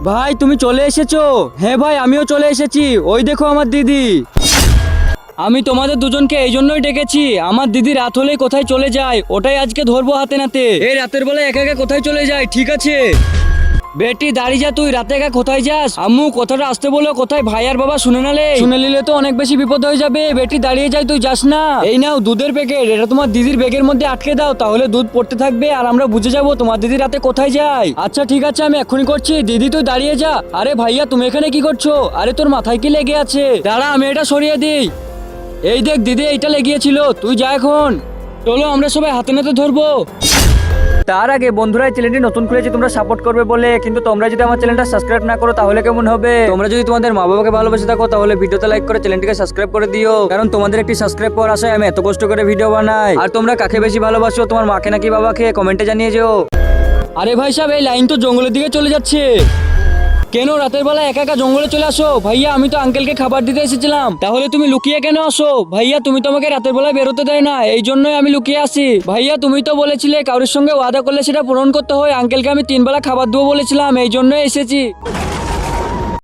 ভাই তুমি চলে এসেছো? হ্যাঁ ভাই আমিও চলে এসেছি। ওই দেখো আমার দিদি। আমি তোমাদের দুজনকে এই জন্যই ডেকেছি, আমার দিদি রাত হলেই কোথায় চলে যায়, ওটাই আজকে ধরবো হাতে নাতে। এই রাতের বেলায় একা একা কোথায় চলে যায়? ঠিক আছে বেটি দাঁড়িয়ে যা, তুই রাতে একা কোথায় যাস? আম্মু কথাটা আসতে বলো, কোথায় ভাই আর বাবা শুনে নিলে তো অনেক বেশি বিপদ হয়ে যাবে। বেটি দাঁড়িয়ে যাই, তুই যাস না। এই নাও দুধের প্যাকেট, এটা তোমার দিদির ব্যাগের মধ্যে আটকে দাও, তাহলে দুধ পড়তে থাকবে আর আমরা বুঝে যাবো তোমার দিদি রাতে কোথায় যায়। আচ্ছা ঠিক আছে, আমি এক্ষুনি করছি। দিদি তুই দাঁড়িয়ে যা। আরে ভাইয়া তুমি এখানে কি করছো? আরে তোর মাথায় কি লেগে আছে? দাঁড়া আমি এটা সরিয়ে দিই। এই দেখ দিদি এইটা লেগিয়েছিল, তুই যা এখন। চলো আমরা সবাই হাতে নাতে ধরবো। তার আগে বন্ধুরা, চ্যানেলটি নতুন খুলেছি তোমরা সাপোর্ট করবে বলে, কিন্তু তোমরা যদি আমার চ্যানেলটা সাবস্ক্রাইব না করো তাহলে কেমন হবে? তোমরা যদি তোমাদের মা বাবাকে ভালোবেসে থাকো তাহলে ভিডিওতে লাইক করে চ্যানেলটিকে সাবস্ক্রাইব করে দিও, কারণ তোমাদের একটি সাবস্ক্রাইব পাওয়ার আশায় আমি এত কষ্ট করে ভিডিও বানাই। আর তোমরা কাকে বেশি ভালোবাসো, তোমার মাকে নাকি বাবাকে, কমেন্টে জানিয়ে যেও। আরে ভাই সাহেব, এই লাইন তো জঙ্গলের দিকে চলে যাচ্ছে। কেন রাতের বেলা একা একা জঙ্গলে চলে আসো? ভাইয়া আমি তো আঙ্কেলকে খাবার দিতে এসেছিলাম, তাহলে তুমি লুকিয়ে কেন আসো? ভাইয়া তুমি তো আমাকে রাতের বেলায় বেরোতে দেয় না, এই জন্যই আমি লুকিয়ে আসি। ভাইয়া তুমি তো বলেছিলে কারোর সঙ্গে ওয়াদা করলে সেটা পূরণ করতে হয়, আঙ্কেলকে আমি 3 বেলা খাবার দেবো বলেছিলাম, এই জন্যই এসেছি।